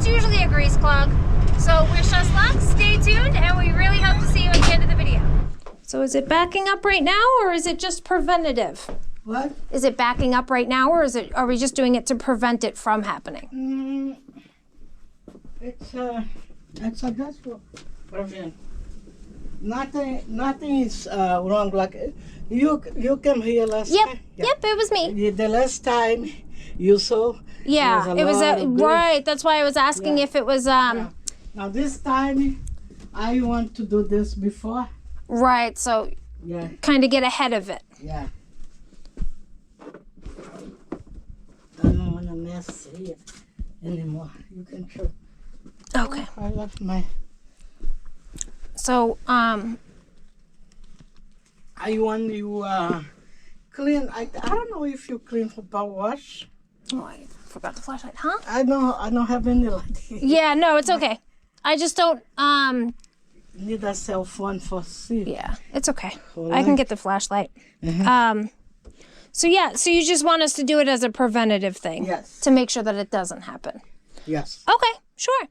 it's usually a grease clog. So wish us luck, stay tuned, and we really hope to see you at the end of the video. So is it backing up right now, or is it just preventative? What? Is it backing up right now, or are we just doing it to prevent it from happening? It's a just prevent. Nothing is wrong. Like you came here last time. Yep, it was me. The last time you saw. Yeah, it was right. That's why I was asking if it was Now this time, I want to do this before. Right. So kind of get ahead of it. Yeah. I don't want to mess here anymore. You can show. Okay. I left my. So I want you clean. I don't know if you clean for power wash. Oh, I forgot the flashlight, huh? I don't have any light. Yeah, no, it's okay. I just don't Need a cell phone for see. yeah, it's okay. For I can get the flashlight. So you just want us to do it as a preventative thing. Yes. To make sure that it doesn't happen. Yes. Okay, sure.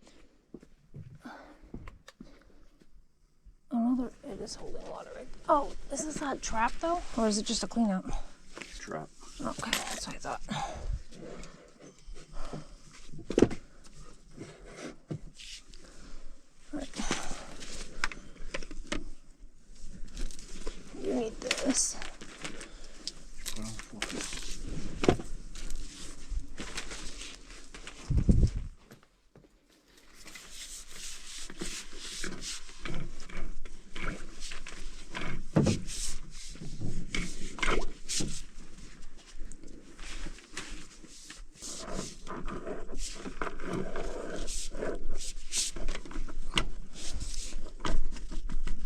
Oh, no, it is holding water. Oh, is this a trap though? Or is it just a clean out? Trap. Okay, that's what I thought. Right. You need this.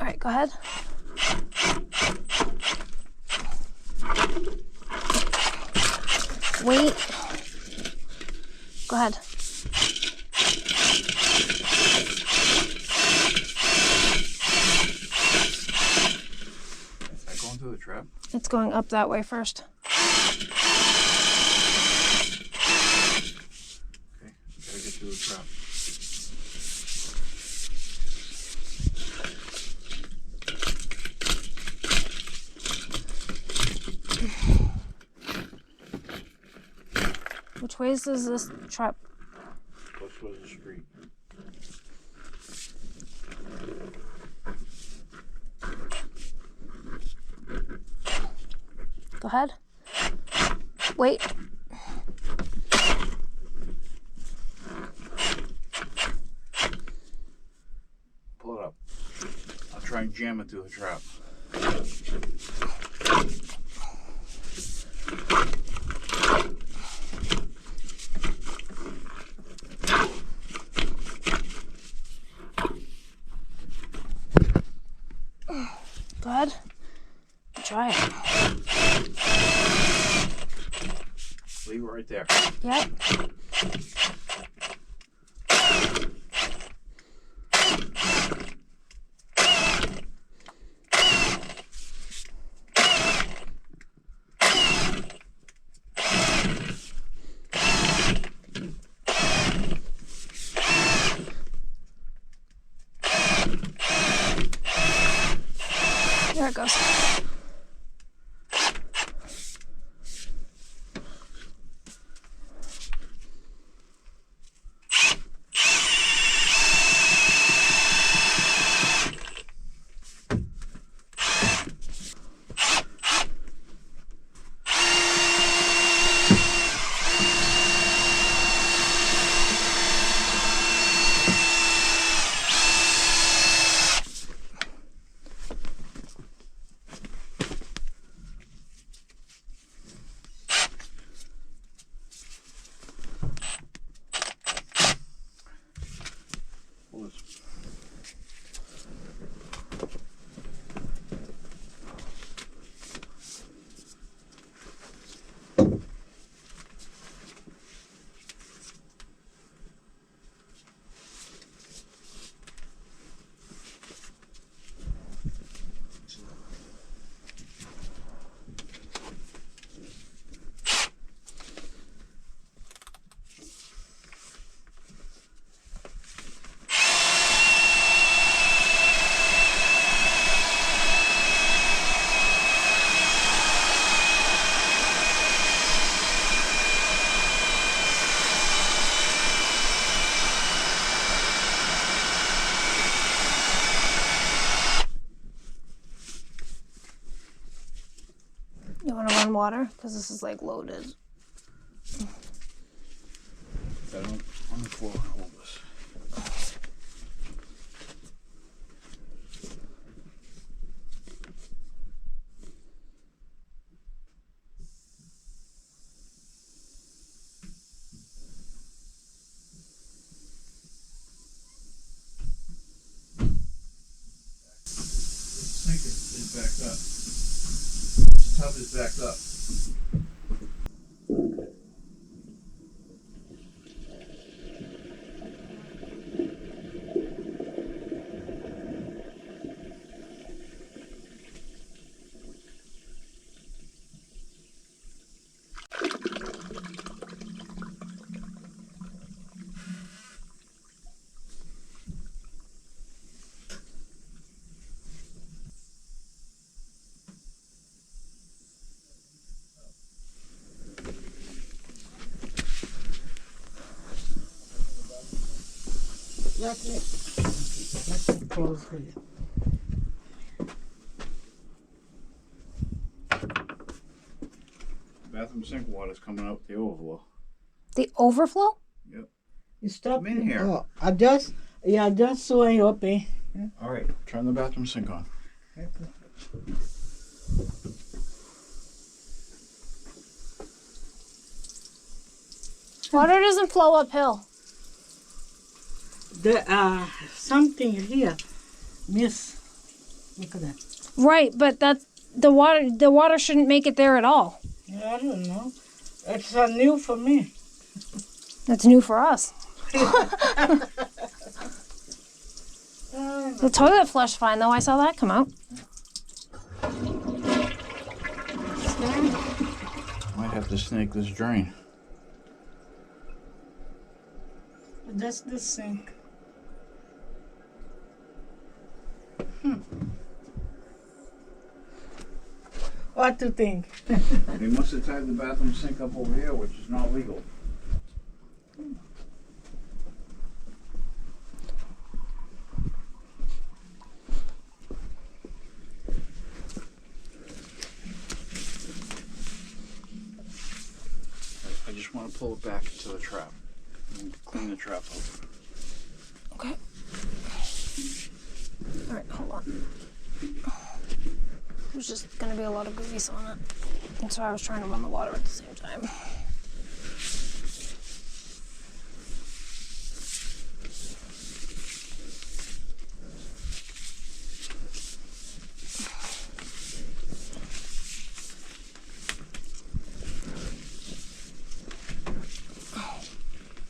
All right, go ahead. Wait. Go ahead. Is that going through the trap? It's going up that way first. Okay, gotta get through the trap. Which ways does this trap? Which was the street? Go ahead. Wait. Pull it up. I'll try and jam it through the trap. Go ahead. Try it. Leave it right there. Yep. There it goes. You want to run water? Because this is like loaded. That on the floor. Hold this. Sink is backed up. The tub is backed up. Let me close here. Bathroom sink water's coming out the overflow. The overflow? Yep. You stop Come in here. Oh, I just swing open. All right. Turn the bathroom sink on. Water doesn't flow uphill. There something here. Miss. Look at that. Right, but that's the water shouldn't make it there at all. I don't know. It's new for me. That's new for us. The toilet flushed fine though. I saw that come out. Might have to snake this drain. That's the sink. What do you think? They must have tied the bathroom sink up over here, which is not legal. I just want to pull it back to the trap and clean the trap up. Okay. All right, hold on. There's just gonna be a lot of grease on it. And so I was trying to run the water at the same time.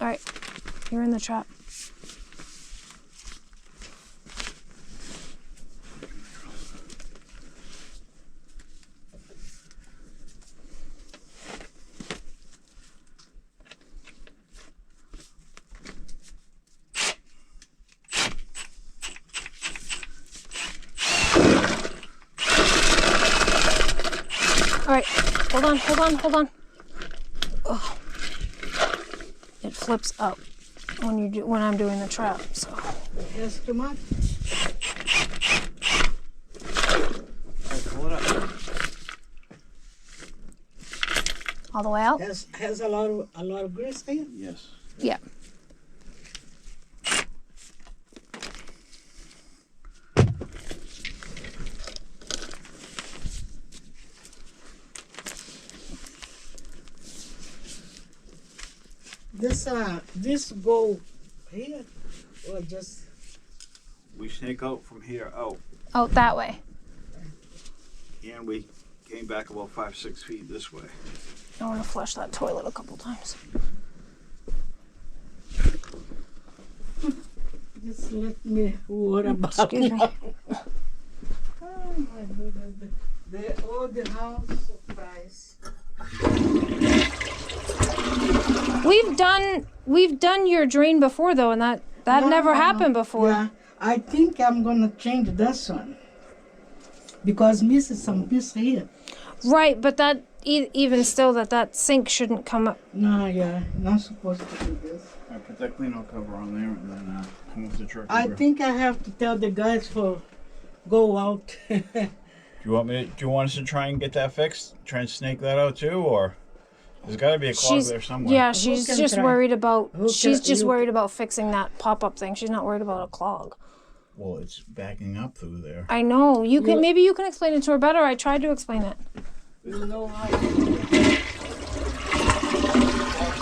All right, you're in the trap. All right, hold on. Oh, it flips up when I'm doing the trap. So Yes, too much. Pull it up. all the way out. Has a lot of grease here. Yes. Yeah. This go here or just We snake out from here out, Out that way. and we came back about 5-6 feet this way. I want to flush that toilet a couple times. just let me worry about Excuse me. Oh my goodness. The house surprise. We've done your drain before though, and that never happened before. Yeah, I think I'm gonna change this one because missing some piece here. Right, but that even still that sink shouldn't come up. No, yeah, not supposed to do this. I put that clean-out cover on there, and then come with the truck. I over. think I have to tell the guys for go out. Do you want us to try and get that fixed? Try and snake that out too, or there's got to be a clog there somewhere. Yeah, she's can just try? worried about. Who She's can- just you- worried about fixing that pop-up thing. She's not worried about a clog. Well, it's backing up through there. I know. You can. Maybe you can explain it to her better. I tried to explain it. You know how.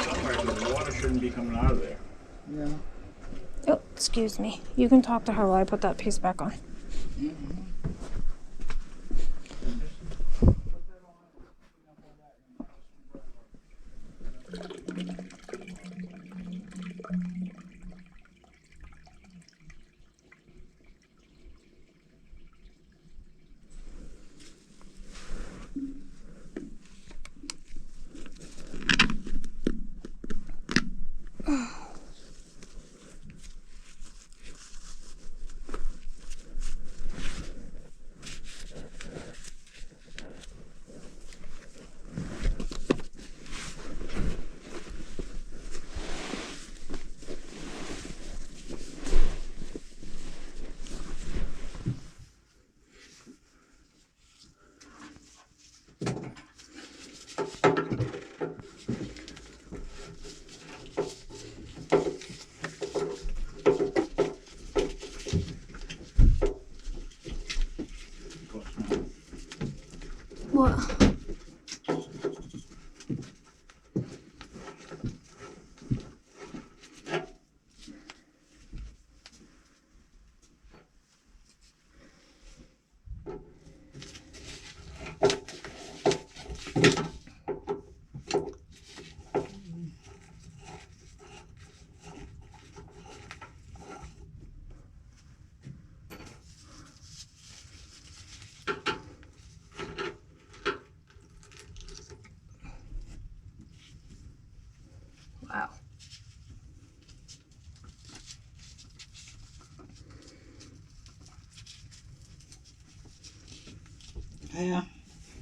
Somewhere, the water shouldn't be coming out of there. Yeah. Oh, excuse me. You can talk to her while I put that piece back on. What? Wow. Yeah.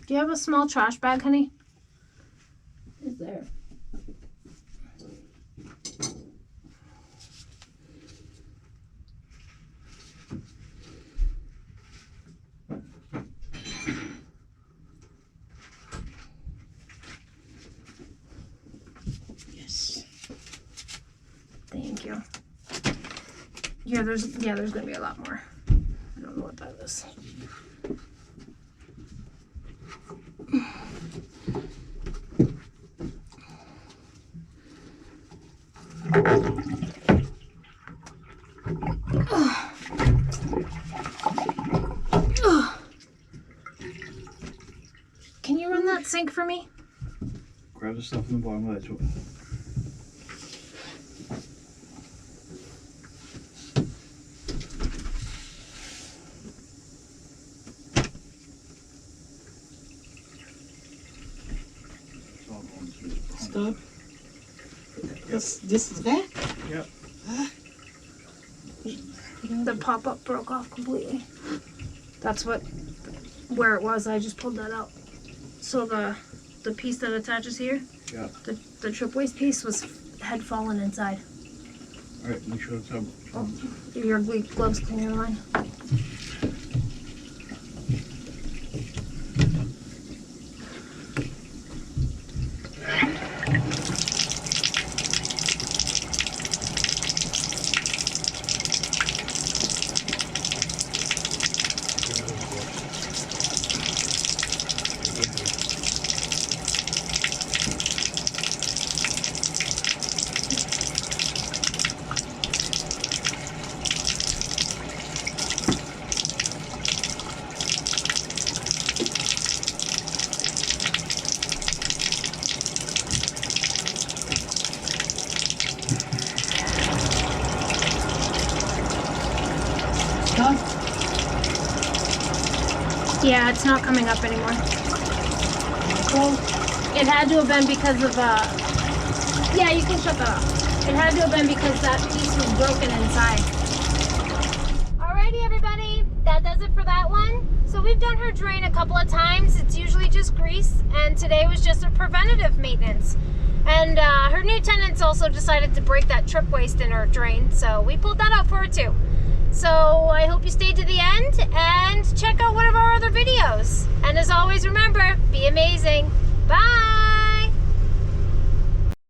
Do you have a small trash bag, honey? It's there. Yes. Thank you. Yeah, there's gonna be a lot more. I don't know what that is. Can you run that sink for me? Grab the stuff in the bottom of that too. It's all going through the pump. Stop. This is that? Yep. The pop-up broke off completely. That's where it was. I just pulled that out. So the piece that attaches here, Yeah. the trip waist piece had fallen inside. All right. Make sure it's up. Oh, your gloves cleaner than mine. Stop. Yeah, it's not coming up anymore. Well, It had to have been because of yeah, you can shut that off. It had to have been because that piece was broken inside. Alrighty, everybody, that does it for that one. So we've done her drain a couple of times. It's usually just grease, and today was just a preventative maintenance. And her new tenants also decided to break that trip waste in her drain, so we pulled that out for her too. So I hope you stayed to the end and check out one of our other videos. And as always, remember, be amazing. Bye.